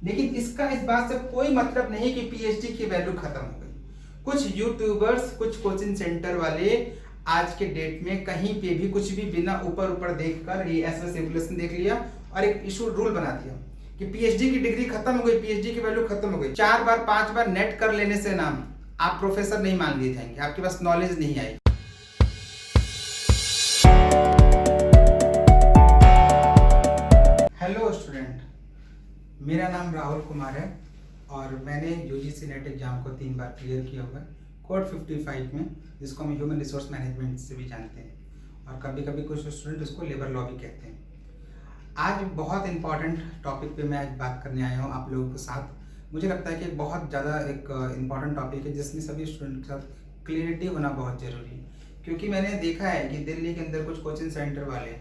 लेकिन इसका इस बात से कोई मतलब नहीं कि पीएचडी की वैल्यू खत्म हो गई। कुछ यूट्यूबर्स, कुछ कोचिंग सेंटर वाले आज के डेट में कहीं पे भी कुछ भी बिना ऊपर ऊपर देखकर ये ऐसा सिमुलेशन देख लिया और एक इशू रूल बना दिया कि पीएचडी की डिग्री खत्म हो गई, पीएचडी की वैल्यू खत्म हो गई। 4 बार 5 बार नेट कर लेने से नाम आप प्रोफेसर नहीं मान लिए जाएंगे, आपके पास नॉलेज नहीं आएगी। हेलो स्टूडेंट, मेरा नाम राहुल कुमार है और मैंने यूजीसी नेट एग्जाम को 3 बार क्लियर किया हुआ है कोड 55 में, जिसको हम ह्यूमन रिसोर्स मैनेजमेंट से भी जानते हैं और कभी कभी कुछ स्टूडेंट उसको लेबर लॉ भी कहते हैं। आज बहुत इंपॉर्टेंट टॉपिक पे मैं आज बात करने आया हूँ आप लोगों के साथ। मुझे लगता है कि बहुत ज़्यादा एक इम्पॉर्टेंट टॉपिक है जिसमें सभी स्टूडेंट के साथ क्लियरिटी होना बहुत ज़रूरी है, क्योंकि मैंने देखा है कि दिल्ली के अंदर कुछ कोचिंग सेंटर वाले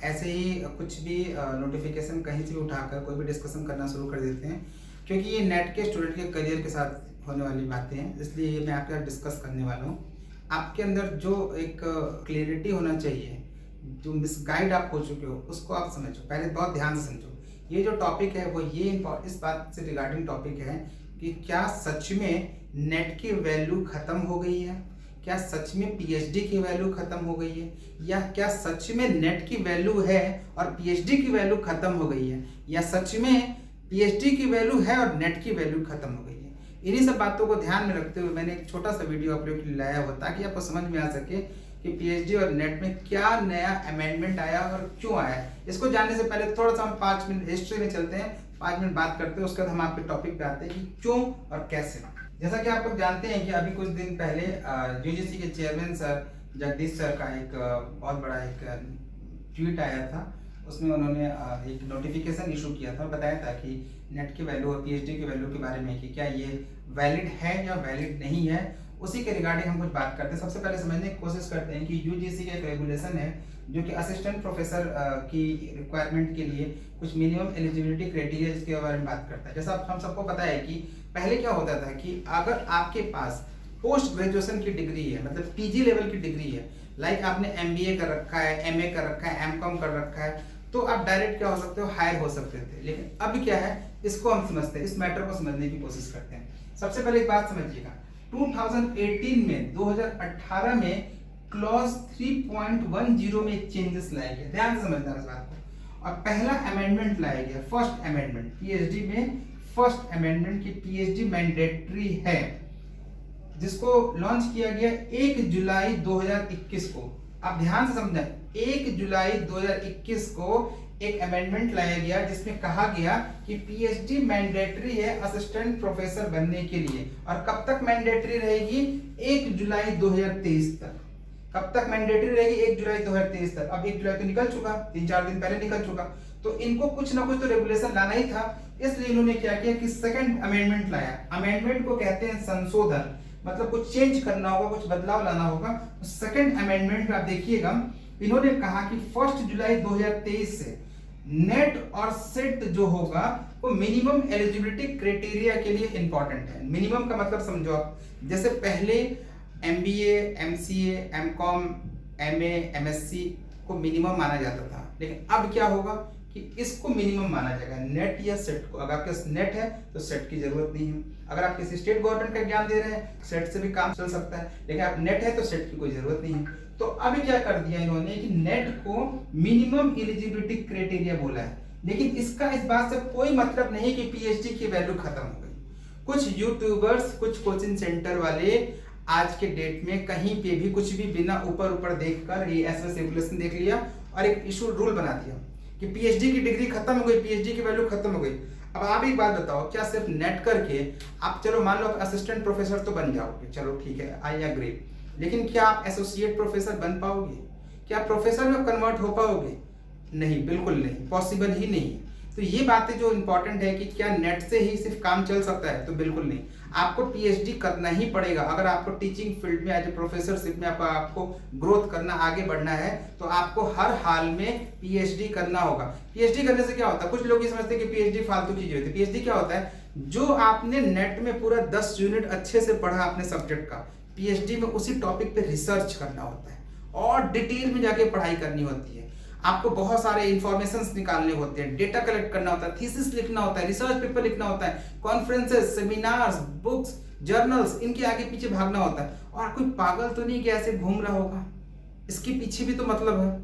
ऐसे ही कुछ भी नोटिफिकेशन कहीं से भी उठाकर कोई भी डिस्कशन करना शुरू कर देते हैं, क्योंकि ये नेट के स्टूडेंट के करियर के साथ होने वाली बातें हैं। इसलिए ये मैं आपके साथ डिस्कस करने वाला हूँ। आपके अंदर जो एक क्लियरिटी होना चाहिए, जो मिसगाइड आप हो चुके हो, उसको आप समझो, पहले बहुत ध्यान से समझो। ये जो टॉपिक है वो ये इस बात से रिगार्डिंग टॉपिक है कि क्या सच में नेट की वैल्यू खत्म हो गई है, क्या सच में पीएचडी की वैल्यू खत्म हो गई है, या क्या सच में नेट की वैल्यू है और पीएचडी की वैल्यू खत्म हो गई है, या सच में पीएचडी की वैल्यू है और नेट की वैल्यू खत्म हो गई है। इन्हीं सब बातों को ध्यान में रखते हुए मैंने एक छोटा सा वीडियो आप लोगों के लिए लाया हुआ ताकि आपको समझ में आ सके कि पीएचडी और नेट में क्या नया अमेंडमेंट आया और क्यों आया। इसको जानने से पहले थोड़ा सा हम 5 मिनट हिस्ट्री में चलते हैं, 5 मिनट बात करते हैं, उसके बाद हम आपके टॉपिक पे आते हैं कि क्यों और कैसे। जैसा कि आप लोग जानते हैं कि अभी कुछ दिन पहले यूजीसी के चेयरमैन सर जगदीश सर का एक बहुत बड़ा एक ट्वीट आया था। उसमें उन्होंने एक नोटिफिकेशन इशू किया था और बताया था कि नेट की वैल्यू और पीएचडी की वैल्यू के बारे में कि क्या ये वैलिड है या वैलिड नहीं है। उसी के रिगार्डिंग हम कुछ बात करते हैं। सबसे पहले समझने की कोशिश करते हैं कि यूजीसी का एक रेगुलेशन है जो कि असिस्टेंट प्रोफेसर की रिक्वायरमेंट के लिए कुछ मिनिमम एलिजिबिलिटी क्राइटेरिया इसके बारे में बात करता है। जैसा हम सबको पता है कि पहले क्या होता था कि अगर आपके पास पोस्ट ग्रेजुएशन की डिग्री है, मतलब पीजी लेवल की डिग्री है, लाइक आपने एमबीए कर रखा है, एमए कर रखा है, एमकॉम कर रखा है, तो आप डायरेक्ट क्या हो सकते हो, हायर हो सकते थे। लेकिन अब क्या है, इसको हम समझते हैं, इस मैटर को समझने की कोशिश करते हैं। सबसे पहले एक बात समझिएगा, 2018 में 2018 में क्लॉज 3.10 में एक चेंजेस लाया गया, ध्यान से समझना इस बात को। और पहला अमेंडमेंट लाया गया, फर्स्ट अमेंडमेंट पीएचडी में, फर्स्ट अमेंडमेंट की पीएचडी मैंडेटरी है, जिसको लॉन्च किया गया 1 जुलाई 2021 को। आप ध्यान से समझना, 1 जुलाई 2021 को एक अमेंडमेंट लाया गया जिसमें कहा गया कि पीएचडी मैंडेटरी है असिस्टेंट प्रोफेसर बनने के लिए। और कब तक मैंडेटरी रहेगी, 1 जुलाई 2023 तक। कब तक मैंडेटरी रहेगी, 1 जुलाई 2023 तक। अब 1 जुलाई तो निकल चुका, 3-4 दिन पहले निकल चुका, तो इनको कुछ ना कुछ तो रेगुलेशन लाना ही था। इसलिए इन्होंने क्या किया कि सेकंड अमेंडमेंट लाया। अमेंडमेंट को कहते हैं संशोधन, मतलब कुछ चेंज करना होगा, कुछ बदलाव लाना होगा। सेकंड अमेंडमेंट में आप देखिएगा, इन्होंने कहा कि 1 जुलाई 2023 से नेट और सेट जो होगा वो मिनिमम एलिजिबिलिटी क्राइटेरिया के लिए इंपॉर्टेंट है। मिनिमम का मतलब समझो आप, जैसे पहले MBA, MCA, MCom, MA, MSc को मिनिमम माना जाता था, लेकिन अब क्या होगा कि इसको मिनिमम माना जाएगा, नेट या सेट को। अगर आपके पास नेट है तो सेट की जरूरत नहीं है। अगर आप किसी स्टेट गवर्नमेंट का एग्जाम दे रहे हैं, सेट से भी काम चल सकता है, लेकिन आप नेट है तो सेट की कोई जरूरत नहीं है। तो अभी क्या कर दिया इन्होंने कि नेट को मिनिमम एलिजिबिलिटी क्राइटेरिया बोला है, लेकिन इसका इस बात से कोई मतलब नहीं कि पीएचडी की वैल्यू खत्म हो गई। कुछ यूट्यूबर्स, कुछ कोचिंग सेंटर वाले आज के डेट में कहीं पे भी कुछ भी बिना ऊपर ऊपर देखकर ये ऐसा सिमुलेशन देख लिया और एक इशू रूल बना दिया कि पीएचडी की डिग्री खत्म हो गई, पीएचडी की वैल्यू खत्म हो गई। अब आप एक बात बताओ, क्या सिर्फ नेट करके आप, चलो मान लो असिस्टेंट प्रोफेसर तो बन जाओगे, चलो ठीक है, आई एग्री, लेकिन क्या आप एसोसिएट प्रोफेसर बन पाओगे? क्या प्रोफेसर में कन्वर्ट हो पाओगे? नहीं, बिल्कुल नहीं, पॉसिबल ही नहीं। तो ये बातें जो इंपॉर्टेंट है कि क्या नेट से ही सिर्फ काम चल सकता है, तो बिल्कुल नहीं, आपको पीएचडी करना ही पड़ेगा। अगर आपको टीचिंग फील्ड में एज ए प्रोफेसरशिप में आपको ग्रोथ करना, आगे बढ़ना है, तो आपको हर हाल में पीएचडी करना होगा। पीएचडी करने से क्या होता है, कुछ लोग ये समझते हैं कि पीएचडी फालतू चीज होती है। पीएचडी क्या होता है, जो आपने नेट में पूरा 10 यूनिट अच्छे से पढ़ा अपने सब्जेक्ट का, पीएचडी में उसी टॉपिक पे रिसर्च करना होता है और डिटेल में जाके पढ़ाई करनी होती है। आपको बहुत सारे इंफॉर्मेशंस निकालने होते हैं, डेटा कलेक्ट करना होता है, थीसिस लिखना होता है, रिसर्च पेपर लिखना होता है, कॉन्फ्रेंसेस, सेमिनार्स, बुक्स, जर्नल्स, इनके आगे पीछे भागना होता है। और कोई पागल तो नहीं कि ऐसे घूम रहा होगा, इसके पीछे भी तो मतलब है।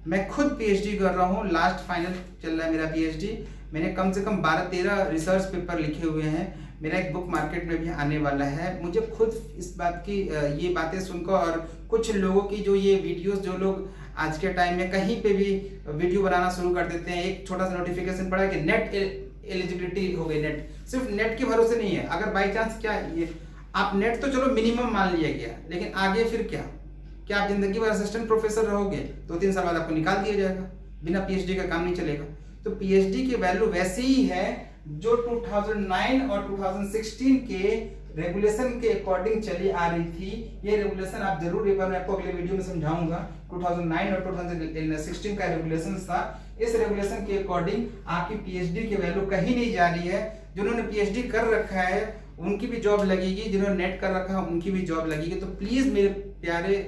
मैं खुद पीएचडी कर रहा हूँ, लास्ट फाइनल चल रहा है मेरा पीएचडी। मैंने कम से कम 12-13 रिसर्च पेपर लिखे हुए हैं। मेरा एक बुक मार्केट में भी आने वाला है। मुझे खुद इस बात की ये बातें सुनकर, और कुछ लोगों की जो ये वीडियोस, जो लोग आज के टाइम में कहीं पे भी वीडियो बनाना शुरू कर देते हैं, एक छोटा सा नोटिफिकेशन पड़ा कि नेट एलिजिबिलिटी हो गई। नेट सिर्फ नेट के भरोसे नहीं है। अगर बाई चांस क्या ये आप नेट तो चलो मिनिमम मान लिया गया, लेकिन आगे फिर क्या आप जिंदगी भर असिस्टेंट प्रोफेसर रहोगे? 2-3 साल बाद आपको निकाल दिया जाएगा, बिना पीएचडी का काम नहीं चलेगा। तो पीएचडी की वैल्यू वैसे ही है जो 2009 और 2016 के रेगुलेशन के अकॉर्डिंग चली आ रही थी। ये रेगुलेशन आप जरूर एक बार मैं आपको अगले वीडियो में समझाऊंगा। 2009 और 2016 का रेगुलेशन था। इस रेगुलेशन के अकॉर्डिंग आपकी पीएचडी की वैल्यू कहीं नहीं जा रही है। जिन्होंने पीएचडी कर रखा है उनकी भी जॉब लगेगी, जिन्होंने नेट कर रखा है उनकी भी जॉब लगेगी। तो प्लीज मेरे प्यारे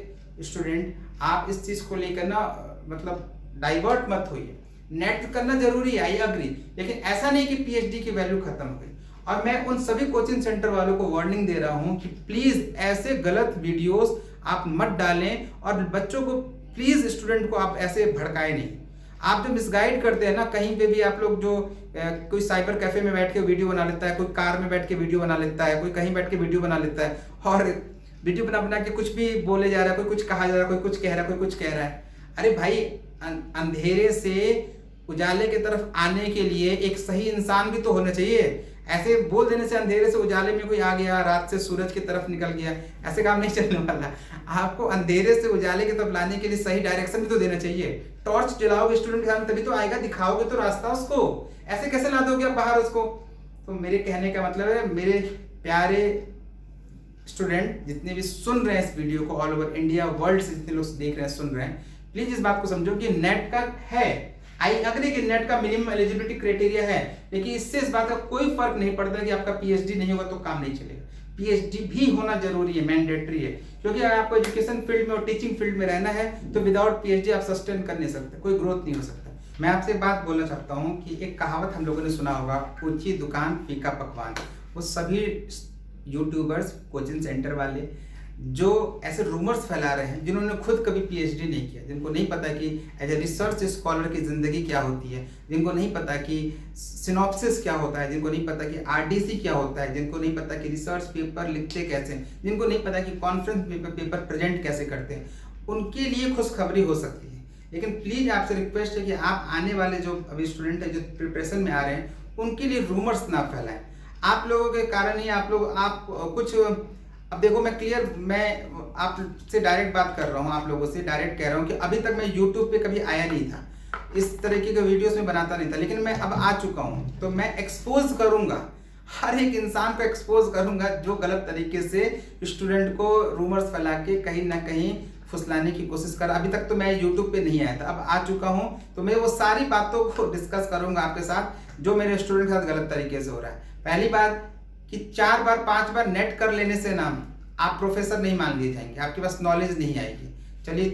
स्टूडेंट, आप इस चीज को लेकर ना मतलब डाइवर्ट मत होइए। नेट करना जरूरी है, आई अग्री, लेकिन ऐसा नहीं कि पीएचडी की वैल्यू खत्म हो गई। और मैं उन सभी कोचिंग सेंटर वालों को वार्निंग दे रहा हूं कि प्लीज ऐसे गलत वीडियोस आप मत डालें, और बच्चों को प्लीज, स्टूडेंट को आप ऐसे भड़काए नहीं। आप जो मिसगाइड करते हैं ना, कहीं पे भी आप लोग जो कोई साइबर कैफे में बैठ के वीडियो बना लेता है, कोई कार में बैठ के वीडियो बना लेता है, कोई कहीं बैठ के वीडियो बना लेता है, और वीडियो बना के कुछ भी बोले जा रहा है, कोई कुछ कहा जा रहा है, कोई कुछ कह रहा है, कोई कुछ कह रहा है। अरे भाई, अंधेरे से उजाले की तरफ आने के लिए एक सही इंसान भी तो होना चाहिए। ऐसे बोल देने से अंधेरे से उजाले में कोई आ गया, रात से सूरज की तरफ निकल गया, ऐसे काम नहीं चलने वाला। आपको अंधेरे से उजाले की तरफ लाने के लिए सही डायरेक्शन भी तो देना चाहिए। टॉर्च जलाओगे स्टूडेंट के सामने तभी तो आएगा, दिखाओगे तो रास्ता उसको, ऐसे कैसे ला दोगे आप बाहर उसको? तो मेरे कहने का मतलब है, मेरे प्यारे स्टूडेंट जितने भी सुन रहे हैं इस वीडियो को, ऑल ओवर इंडिया वर्ल्ड से जितने लोग देख रहे हैं, सुन रहे हैं, प्लीज इस बात को समझो कि नेट का है, आई अग्री कि नेट का मिनिमम एलिजिबिलिटी क्राइटेरिया है, लेकिन इससे इस बात का कोई फर्क नहीं पड़ता कि आपका पीएचडी नहीं होगा तो काम नहीं चलेगा। पीएचडी भी होना जरूरी है, मैंडेटरी है, क्योंकि अगर आपको एजुकेशन फील्ड में और टीचिंग फील्ड में रहना है तो विदाउट पीएचडी आप सस्टेन कर नहीं सकते, कोई ग्रोथ नहीं हो सकता। मैं आपसे बात बोलना चाहता हूँ कि एक कहावत हम लोगों ने सुना होगा, ऊंची दुकान फीका पकवान। वो सभी यूट्यूबर्स, कोचिंग सेंटर वाले जो ऐसे रूमर्स फैला रहे हैं, जिन्होंने खुद कभी पीएचडी नहीं किया, जिनको नहीं पता कि एज ए रिसर्च स्कॉलर की जिंदगी क्या होती है, जिनको नहीं पता कि सिनॉप्सिस क्या होता है, जिनको नहीं पता कि आरडीसी क्या होता है, जिनको नहीं पता कि रिसर्च पेपर लिखते कैसे, जिनको नहीं पता कि कॉन्फ्रेंस पेपर प्रेजेंट कैसे करते हैं, उनके लिए खुशखबरी हो सकती है। लेकिन प्लीज आपसे रिक्वेस्ट है कि आप आने वाले जो अभी स्टूडेंट है, जो प्रिपरेशन में आ रहे हैं, उनके लिए रूमर्स ना फैलाएं। आप लोगों के कारण ही आप कुछ, अब देखो मैं क्लियर, मैं आपसे डायरेक्ट बात कर रहा हूँ, आप लोगों से डायरेक्ट कह रहा हूँ कि अभी तक मैं यूट्यूब पे कभी आया नहीं था, इस तरीके के वीडियोस में बनाता नहीं था, लेकिन मैं अब आ चुका हूँ। तो मैं एक्सपोज करूंगा, हर एक इंसान को एक्सपोज करूंगा जो गलत तरीके से स्टूडेंट को रूमर्स फैला के कहीं ना कहीं फुसलाने की कोशिश कर। अभी तक तो मैं यूट्यूब पे नहीं आया था, अब आ चुका हूँ, तो मैं वो सारी बातों को डिस्कस करूंगा आपके साथ जो मेरे स्टूडेंट के साथ गलत तरीके से हो रहा है। पहली बात कि 4 बार 5 बार नेट कर लेने से ना आप प्रोफेसर नहीं मान लिए जाएंगे, आपके पास नॉलेज नहीं आएगी। चलिए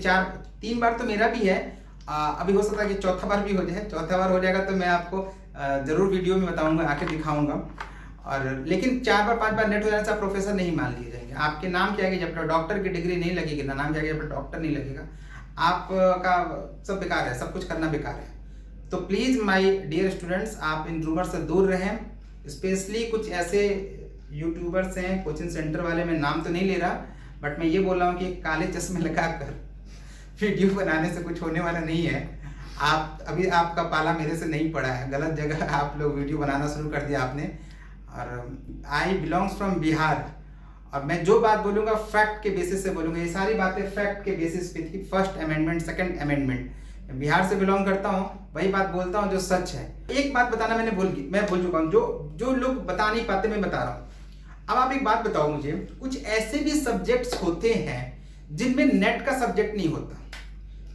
3 बार तो मेरा भी है, अभी हो सकता है कि चौथा बार भी हो जाए। चौथा बार हो जाएगा तो मैं आपको जरूर वीडियो में बताऊंगा, आके दिखाऊंगा। और लेकिन 4 बार 5 बार नेट हो जाने से आप प्रोफेसर नहीं मान लिए जाएंगे। आपके नाम क्या है, जब तक डॉक्टर की डिग्री नहीं लगेगी ना, नाम क्या है, जब तक डॉक्टर नहीं लगेगा, आपका सब बेकार है, सब कुछ करना बेकार है। तो प्लीज माय डियर स्टूडेंट्स, आप इन रूमर से दूर रहें। स्पेशली कुछ ऐसे यूट्यूबर्स हैं, कोचिंग सेंटर वाले, मैं नाम तो नहीं ले रहा, बट मैं ये बोल रहा हूँ कि काले चश्मे लगाकर वीडियो बनाने से कुछ होने वाला नहीं है। अभी आपका पाला मेरे से नहीं पड़ा है, गलत जगह आप लोग वीडियो बनाना शुरू कर दिया आपने। और आई बिलोंग्स फ्रॉम बिहार, और मैं जो बात बोलूँगा फैक्ट के बेसिस से बोलूँगा। ये सारी बातें फैक्ट के बेसिस पे थी, first amendment, second amendment. Bihar से बिलोंग करता हूँ, वही बात बोलता हूँ जो सच है। एक बात बताना मैं भूल चुका हूँ, जो लोग बता नहीं पाते मैं बता रहा हूँ। अब आप एक बात बताओ मुझे, कुछ ऐसे भी सब्जेक्ट्स होते हैं जिनमें नेट का सब्जेक्ट नहीं होता।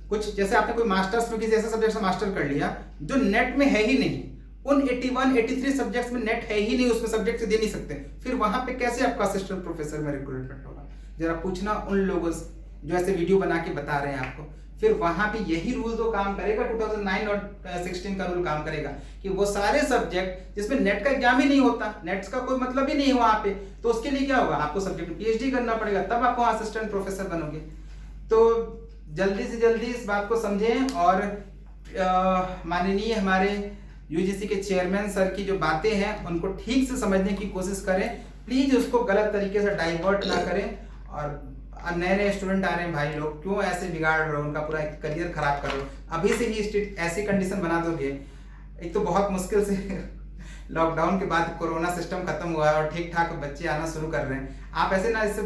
कुछ जैसे आपने कोई मास्टर्स में किसी ऐसे सब्जेक्ट से मास्टर कर लिया जो नेट में है ही नहीं, उन 81-83 सब्जेक्ट्स में नेट है ही नहीं, उसमें सब्जेक्ट दे नहीं सकते, फिर वहां पे कैसे आपका असिस्टेंट प्रोफेसर में रिक्रूटमेंट होगा? जरा पूछना उन लोगों से जो ऐसे वीडियो बना के बता रहे हैं आपको, फिर वहां पे यही रूल तो काम करेगा, 2009 और 16 का रूल काम करेगा कि वो सारे सब्जेक्ट जिसमें नेट का एग्जाम ही नहीं होता, नेट्स का कोई मतलब ही नहीं है वहां पे, तो उसके लिए क्या होगा, आपको सब्जेक्ट में पीएचडी करना पड़ेगा, तब आप वहां असिस्टेंट प्रोफेसर बनोगे। तो जल्दी से जल्दी इस बात को समझें और माननीय हमारे यूजीसी के चेयरमैन सर की जो बातें हैं उनको ठीक से समझने की कोशिश करें, प्लीज उसको गलत तरीके से डाइवर्ट ना करें। और नए नए स्टूडेंट आ रहे हैं भाई लोग, क्यों ऐसे बिगाड़ रहे हो, उनका पूरा करियर खराब कर रहे हो, अभी से ही ऐसी कंडीशन बना दोगे। एक तो बहुत मुश्किल से लॉकडाउन के बाद कोरोना सिस्टम खत्म हुआ है और ठीक ठाक बच्चे आना शुरू कर रहे हैं, आप ऐसे ना इससे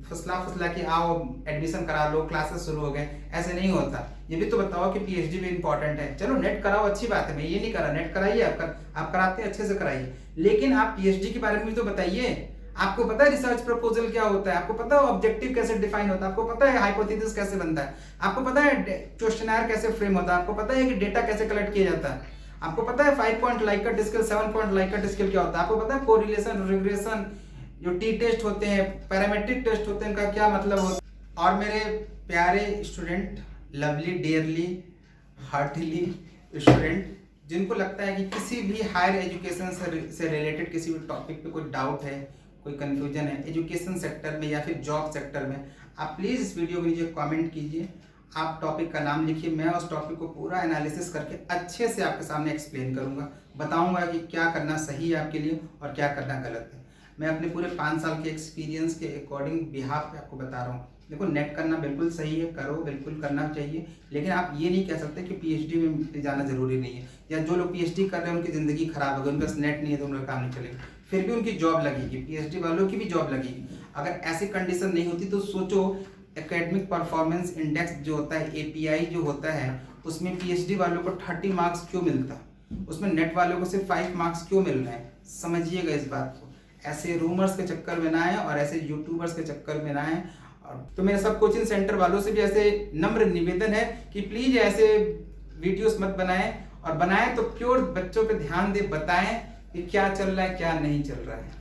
फसला कि आओ एडमिशन करा लो, क्लासेस शुरू हो गए, ऐसे नहीं होता। ये भी तो बताओ कि पीएचडी भी इंपॉर्टेंट है, चलो नेट कराओ अच्छी बात है, मैं ये नहीं करा, नेट कराइए, आप कराते हैं अच्छे से कराइए, लेकिन आप पीएचडी के बारे में भी तो बताइए। आपको पता है रिसर्च प्रपोजल क्या होता है, आपको पता है ऑब्जेक्टिव कैसे डिफाइन होता है, आपको पता है हाइपोथेसिस कैसे बनता है, आपको पता है क्वेश्चनर कैसे फ्रेम होता है, आपको पता है कि डेटा कैसे कलेक्ट किया जाता है, आपको पता है 5 point Likert scale, 7 point Likert scale क्या होता है, आपको पता है कोरिलेशन, रिग्रेशन, जो टी टेस्ट होते हैं, पैरामेट्रिक टेस्ट होते हैं, उनका क्या मतलब होता है। और मेरे प्यारे student, lovely, dearly, heartly student, जिनको लगता है कि किसी भी हायर एजुकेशन से रिलेटेड किसी भी टॉपिक पे कोई डाउट है, कोई कंफ्यूजन है एजुकेशन सेक्टर में या फिर जॉब सेक्टर में, आप प्लीज़ इस वीडियो के नीचे कमेंट कीजिए, आप टॉपिक का नाम लिखिए, मैं उस टॉपिक को पूरा एनालिसिस करके अच्छे से आपके सामने एक्सप्लेन करूंगा, बताऊंगा कि क्या करना सही है आपके लिए और क्या करना गलत है। मैं अपने पूरे 5 साल के एक्सपीरियंस के अकॉर्डिंग बिहाफ पे आपको बता रहा हूँ। देखो, नेट करना बिल्कुल सही है, करो, बिल्कुल करना चाहिए, लेकिन आप ये नहीं कह सकते कि पीएचडी में जाना जरूरी नहीं है, या जो लोग पीएचडी कर रहे हैं उनकी ज़िंदगी खराब हो गई, उनके पास नेट नहीं है तो उनका काम नहीं चलेगा, फिर भी उनकी जॉब लगेगी, पीएचडी वालों की भी जॉब लगेगी। अगर ऐसी कंडीशन नहीं होती तो सोचो, एकेडमिक परफॉर्मेंस इंडेक्स जो होता है, एपीआई जो होता है, उसमें पीएचडी वालों को 30 मार्क्स क्यों मिलता, उसमें नेट वालों को सिर्फ 5 मार्क्स क्यों मिल रहे हैं। समझिएगा इस बात को, ऐसे रूमर्स के चक्कर में ना आए और ऐसे यूट्यूबर्स के चक्कर में ना आए। और तो मेरे सब कोचिंग सेंटर वालों से भी ऐसे नम्र निवेदन है कि प्लीज ऐसे वीडियोस मत बनाएं, और बनाएं तो प्योर बच्चों पे ध्यान दे, बताएं कि क्या चल रहा है क्या नहीं चल रहा है।